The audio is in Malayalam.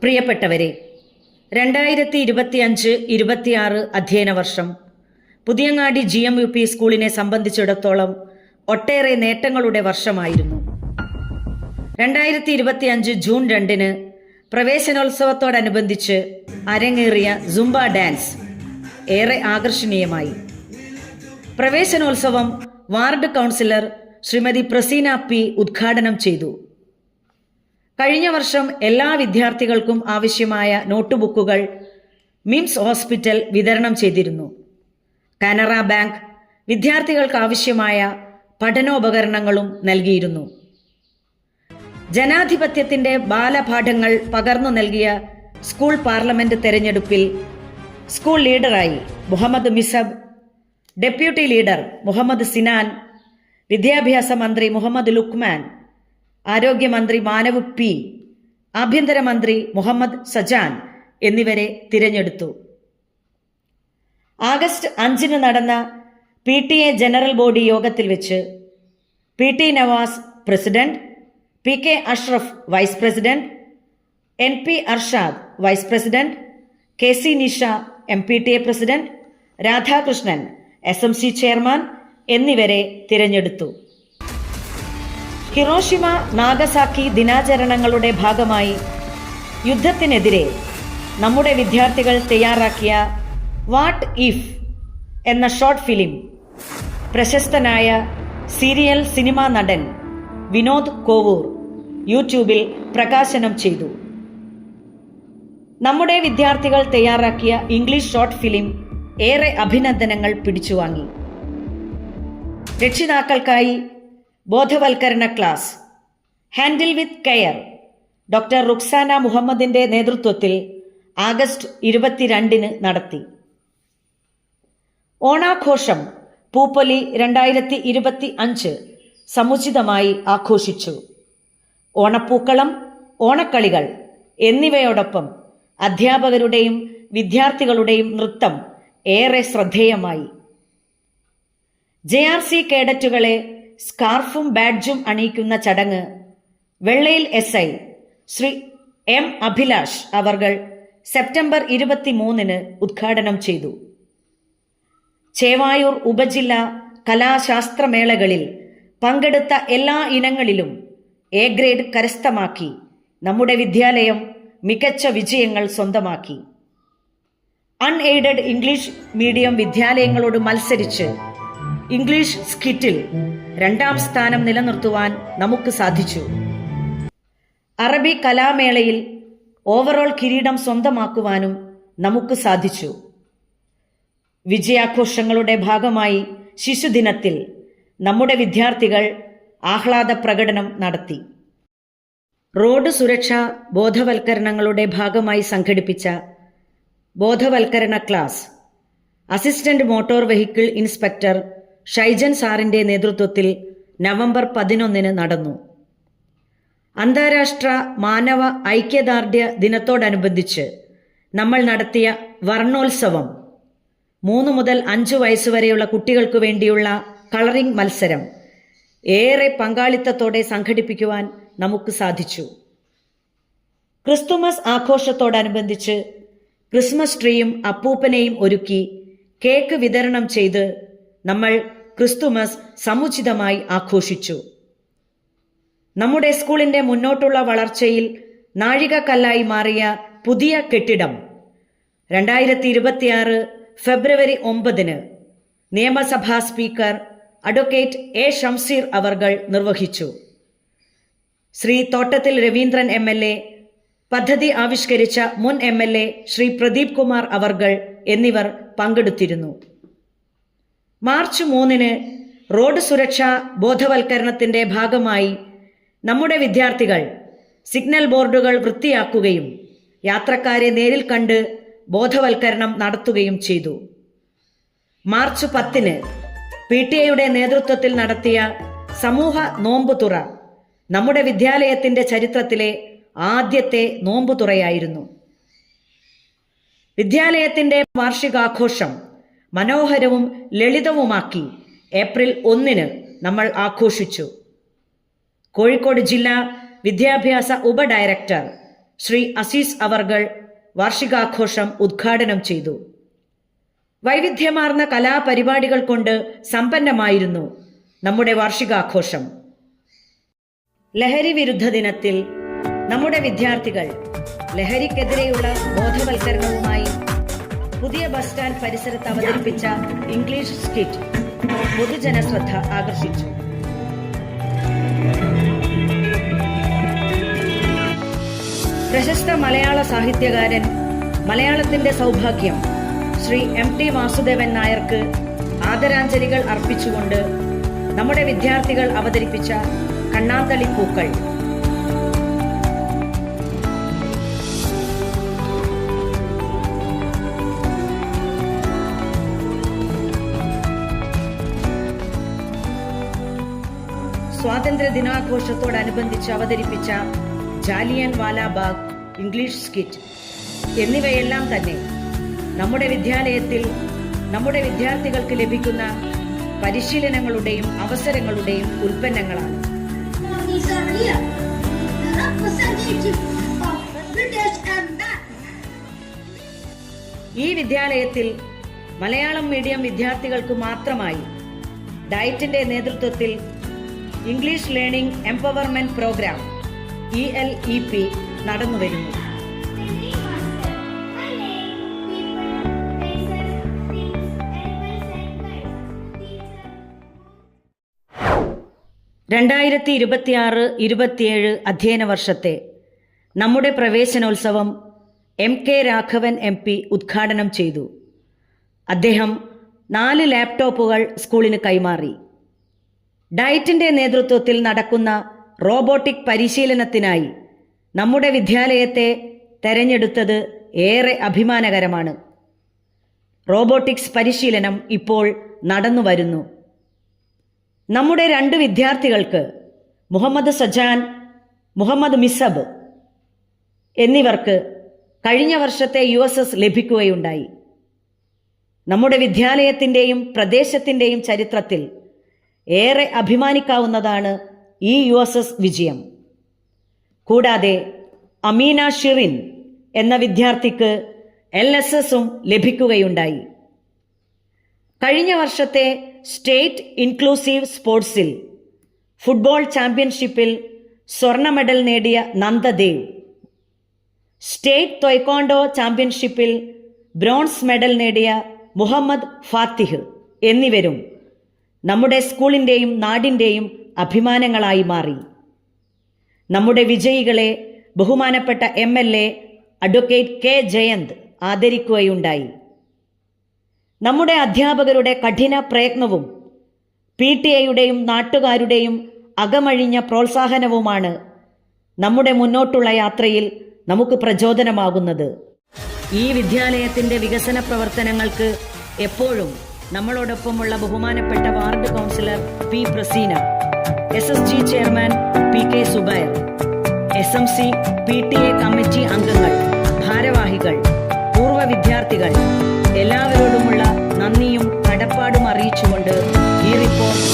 പ്രിയപ്പെട്ടവരെ, 2025-26 അധ്യയന വർഷം പുതിയങ്ങാടി GMUP സ്കൂളിനെ സംബന്ധിച്ചിടത്തോളം ഒട്ടേറെ നേട്ടങ്ങളുടെ വർഷമായിരുന്നു. 2025 ജൂൺ 2 പ്രവേശനോത്സവത്തോടനുബന്ധിച്ച് അരങ്ങേറിയ സുംബ ഡാൻസ് ഏറെ ആകർഷണീയമായി. പ്രവേശനോത്സവം ward councillor Shrimati Praseena P ഉദ്ഘാടനം ചെയ്തു. കഴിഞ്ഞ വർഷം എല്ലാ വിദ്യാർത്ഥികൾക്കും ആവശ്യമായ നോട്ടുബുക്കുകൾ മിംസ് ഹോസ്പിറ്റൽ വിതരണം ചെയ്തിരുന്നു. കാനറ ബാങ്ക് വിദ്യാർത്ഥികൾക്ക് ആവശ്യമായ പഠനോപകരണങ്ങളും നൽകിയിരുന്നു. ജനാധിപത്യത്തിന്റെ ബാലപാഠങ്ങൾ പകർന്നു നൽകിയ സ്കൂൾ പാർലമെന്റ് തെരഞ്ഞെടുപ്പിൽ സ്കൂൾ ലീഡറായി മുഹമ്മദ് മിസബ്, ഡെപ്യൂട്ടി ലീഡർ മുഹമ്മദ് സിനാൻ, വിദ്യാഭ്യാസ മന്ത്രി മുഹമ്മദ് ലുക്മാൻ, ആരോഗ്യമന്ത്രി മാനവ് പി, ആഭ്യന്തരമന്ത്രി മുഹമ്മദ് സജാൻ എന്നിവരെ തിരഞ്ഞെടുത്തു. ആഗസ്റ്റ് 5 നടന്ന PTA ജനറൽ ബോഡി യോഗത്തിൽ വെച്ച് PT Navas president, PK Ashraf vice president, NP Arshad vice president, KC Nisha MPTA president, Radhakrishnan SMC chairman എന്നിവരെ തിരഞ്ഞെടുത്തു. ഹിറോഷിമ നാഗസാക്കി ദിനാചരണങ്ങളുടെ ഭാഗമായി യുദ്ധത്തിനെതിരെ നമ്മുടെ വിദ്യാർത്ഥികൾ തയ്യാറാക്കിയ വാട്ട് ഇഫ് എന്ന ഷോർട്ട് ഫിലിം പ്രശസ്തനായ സീരിയൽ സിനിമാ നടൻ വിനോദ് കോവൂർ യൂട്യൂബിൽ പ്രകാശനം ചെയ്തു. നമ്മുടെ വിദ്യാർത്ഥികൾ തയ്യാറാക്കിയ ഇംഗ്ലീഷ് ഷോർട്ട് ഫിലിം ഏറെ അഭിനന്ദനങ്ങൾ പിടിച്ചുവാങ്ങി. രക്ഷിതാക്കൾക്കായി ബോധവൽക്കരണ class handle with care doctor Ruksana മുഹമ്മദിന്റെ നേതൃത്വത്തിൽ ആഗസ്റ്റ് 22 നടത്തി. ഓണാഘോഷം പൂപ്പൊലി 2025 സമുചിതമായി ആഘോഷിച്ചു. ഓണപ്പൂക്കളം, ഓണക്കളികൾ എന്നിവയോടൊപ്പം അധ്യാപകരുടെയും വിദ്യാർത്ഥികളുടെയും നൃത്തം ഏറെ ശ്രദ്ധേയമായി. JRC കേഡറ്റുകളെ സ്കാർഫും ബാഡ്ജും അണിയിക്കുന്ന ചടങ്ങ് വെള്ളയിൽ SI ശ്രീ M അഭിലാഷ് അവർകൾ സെപ്റ്റംബർ 23 ഉദ്ഘാടനം ചെയ്തു. ചേവായൂർ ഉപജില്ലാ കലാശാസ്ത്രമേളകളിൽ പങ്കെടുത്ത എല്ലാ ഇനങ്ങളിലും A ഗ്രേഡ് കരസ്ഥമാക്കി നമ്മുടെ വിദ്യാലയം മികച്ച വിജയങ്ങൾ സ്വന്തമാക്കി. അൺഎയ്ഡഡ് ഇംഗ്ലീഷ് മീഡിയം വിദ്യാലയങ്ങളോട് മത്സരിച്ച് ഇംഗ്ലീഷ് സ്കിറ്റിൽ 2ാം സ്ഥാനം നിലനിർത്തുവാൻ നമുക്ക് സാധിച്ചു. അറബി കലാമേളയിൽ ഓവറോൾ കിരീടം സ്വന്തമാക്കുവാനും നമുക്ക് സാധിച്ചു. വിജയാഘോഷങ്ങളുടെ ഭാഗമായി ശിശുദിനത്തിൽ നമ്മുടെ വിദ്യാർത്ഥികൾ ആഹ്ലാദ പ്രകടനം നടത്തി. റോഡ് സുരക്ഷാ ബോധവൽക്കരണങ്ങളുടെ ഭാഗമായി സംഘടിപ്പിച്ച ബോധവൽക്കരണ class assistant motor vehicle inspector Shaijan സാറിന്റെ നേതൃത്വത്തിൽ നവംബർ 11 നടന്നു. അന്താരാഷ്ട്ര മാനവ ഐക്യദാർഢ്യ ദിനത്തോടനുബന്ധിച്ച് നമ്മൾ നടത്തിയ വർണ്ണോത്സവം 3 മുതൽ 5 വയസ്സുവരെയുള്ള കുട്ടികൾക്ക് വേണ്ടിയുള്ള കളറിംഗ് മത്സരം ഏറെ പങ്കാളിത്തത്തോടെ സംഘടിപ്പിക്കുവാൻ നമുക്ക് സാധിച്ചു. ക്രിസ്തുമസ് ആഘോഷത്തോടനുബന്ധിച്ച് ക്രിസ്മസ് ട്രീയും അപ്പൂപ്പനെയും ഒരുക്കി കേക്ക് വിതരണം ചെയ്ത് നമ്മൾ ക്രിസ്തുമസ് സമുചിതമായി ആഘോഷിച്ചു. നമ്മുടെ സ്കൂളിന്റെ മുന്നോട്ടുള്ള വളർച്ചയിൽ നാഴികക്കല്ലായി മാറിയ പുതിയ കെട്ടിടം 2026 ഫെബ്രുവരി 9 നിയമസഭാ സ്പീക്കർ അഡ്വക്കേറ്റ് A ഷംസീർ അവർകൾ നിർവഹിച്ചു. ശ്രീ തോട്ടത്തിൽ രവീന്ദ്രൻ MLA, പദ്ധതി ആവിഷ്കരിച്ച മുൻ MLA ശ്രീ പ്രദീപ് കുമാർ അവർകൾ എന്നിവർ പങ്കെടുത്തിരുന്നു. മാർച്ച് 3 റോഡ് സുരക്ഷാ ബോധവൽക്കരണത്തിന്റെ ഭാഗമായി നമ്മുടെ വിദ്യാർത്ഥികൾ സിഗ്നൽ ബോർഡുകൾ വൃത്തിയാക്കുകയും യാത്രക്കാരെ നേരിൽ കണ്ട് ബോധവൽക്കരണം നടത്തുകയും ചെയ്തു. മാർച്ച് 10 PTA നേതൃത്വത്തിൽ നടത്തിയ സമൂഹ നോമ്പുതുറ നമ്മുടെ വിദ്യാലയത്തിന്റെ ചരിത്രത്തിലെ ആദ്യത്തെ നോമ്പുതുറയായിരുന്നു. വിദ്യാലയത്തിന്റെ വാർഷികാഘോഷം മനോഹരവും ലളിതവുമാക്കി ഏപ്രിൽ 1 നമ്മൾ ആഘോഷിച്ചു. കോഴിക്കോട് ജില്ലാ വിദ്യാഭ്യാസ ഉപഡയറക്ടർ ശ്രീ അസീസ് അവർകൾ വാർഷികാഘോഷം ഉദ്ഘാടനം ചെയ്തു. വൈവിധ്യമാർന്ന കലാപരിപാടികൾ കൊണ്ട് സമ്പന്നമായിരുന്നു നമ്മുടെ വാർഷികാഘോഷം. ലഹരി വിരുദ്ധ ദിനത്തിൽ നമ്മുടെ വിദ്യാർത്ഥികൾ ലഹരിക്കെതിരെയുള്ള ബോധവൽക്കരണവുമായി പുതിയ ബസ് സ്റ്റാൻഡ് പരിസരത്ത് അവതരിപ്പിച്ച ഇംഗ്ലീഷ് സ്കിറ്റ് പൊതുജനശ്രദ്ധ ആകർഷിച്ചു. പ്രശസ്ത മലയാള സാഹിത്യകാരൻ, മലയാളത്തിന്റെ സൗഭാഗ്യം ശ്രീ MT വാസുദേവൻ നായർക്ക് ആദരാഞ്ജലികൾ അർപ്പിച്ചുകൊണ്ട് നമ്മുടെ വിദ്യാർത്ഥികൾ അവതരിപ്പിച്ച കണ്ണാന്തളി പൂക്കൾ സ്വാതന്ത്ര്യ ദിനാഘോഷത്തോടനുബന്ധിച്ച് അവതരിപ്പിച്ച ജാലിയൻ വാലാബാഗ് ഇംഗ്ലീഷ് സ്കിറ്റ് എന്നിവയെല്ലാം തന്നെ നമ്മുടെ വിദ്യാലയത്തിൽ നമ്മുടെ വിദ്യാർത്ഥികൾക്ക് ലഭിക്കുന്ന പരിശീലനങ്ങളുടെയും അവസരങ്ങളുടെയും ഉൽപ്പന്നങ്ങളാണ്. ഈ വിദ്യാലയത്തിൽ മലയാളം മീഡിയം വിദ്യാർത്ഥികൾക്ക് മാത്രമായി ഡയറ്റിന്റെ നേതൃത്വത്തിൽ English learning empowerment programme ELEP നടന്നുവരുന്നു. രണ്ടായിരത്തി 26-27 അധ്യയന വർഷത്തെ നമ്മുടെ പ്രവേശനോത്സവം MK രാഘവൻ MP ഉദ്ഘാടനം ചെയ്തു. അദ്ദേഹം 4 ലാപ്ടോപ്പുകൾ സ്കൂളിന് കൈമാറി. ഡയറ്റിന്റെ നേതൃത്വത്തിൽ നടക്കുന്ന റോബോട്ടിക് പരിശീലനത്തിനായി നമ്മുടെ വിദ്യാലയത്തെ തെരഞ്ഞെടുത്തത് ഏറെ അഭിമാനകരമാണ്. റോബോട്ടിക്സ് പരിശീലനം ഇപ്പോൾ നടന്നു വരുന്നു. നമ്മുടെ 2 വിദ്യാർത്ഥികൾക്ക് മുഹമ്മദ് സജാൻ, മുഹമ്മദ് മിസബ് എന്നിവർക്ക് കഴിഞ്ഞ വർഷത്തെ USS ലഭിക്കുകയുണ്ടായി. നമ്മുടെ വിദ്യാലയത്തിൻ്റെയും പ്രദേശത്തിൻ്റെയും ചരിത്രത്തിൽ ഏറെ അഭിമാനിക്കാവുന്നതാണ് ഈ USS വിജയം. കൂടാതെ അമീന ഷിറിൻ എന്ന വിദ്യാർത്ഥിക്ക് LSSഉം ലഭിക്കുകയുണ്ടായി. കഴിഞ്ഞ വർഷത്തെ സ്റ്റേറ്റ് ഇൻക്ലൂസീവ് സ്പോർട്സിൽ ഫുട്ബോൾ ചാമ്പ്യൻഷിപ്പിൽ സ്വർണ്ണ മെഡൽ നേടിയ നന്ദദേവ്, സ്റ്റേറ്റ് ത്വയ്ക്കോണ്ടോ ചാമ്പ്യൻഷിപ്പിൽ ബ്രോൺസ് മെഡൽ നേടിയ മുഹമ്മദ് ഫാത്തിഹ് എന്നിവരും നമ്മുടെ സ്കൂളിൻ്റെയും നാടിൻ്റെയും അഭിമാനങ്ങളായി മാറി. നമ്മുടെ വിജയികളെ ബഹുമാനപ്പെട്ട MLA അഡ്വക്കേറ്റ് K ജയന്ത് ആദരിക്കുകയുണ്ടായി. നമ്മുടെ അധ്യാപകരുടെ കഠിന പ്രയത്നവും PTA-യുടെയും നാട്ടുകാരുടെയും അകമഴിഞ്ഞ പ്രോത്സാഹനവുമാണ് നമ്മുടെ മുന്നോട്ടുള്ള യാത്രയിൽ നമുക്ക് പ്രചോദനമാകുന്നത്. ഈ വിദ്യാലയത്തിന്റെ വികസന പ്രവർത്തനങ്ങൾക്ക് എപ്പോഴും നമ്മളോടൊപ്പമുള്ള ബഹുമാനപ്പെട്ട ward councillor P Praseena, SSG chairman PK Subair, SMC PTA committee അംഗങ്ങൾ, ഭാരവാഹികൾ, പൂർവ്വ വിദ്യാർത്ഥികൾ എല്ലാവരോടുമുള്ള നന്ദിയും കടപ്പാടും അറിയിച്ചുകൊണ്ട് ഈ റിപ്പോർട്ട്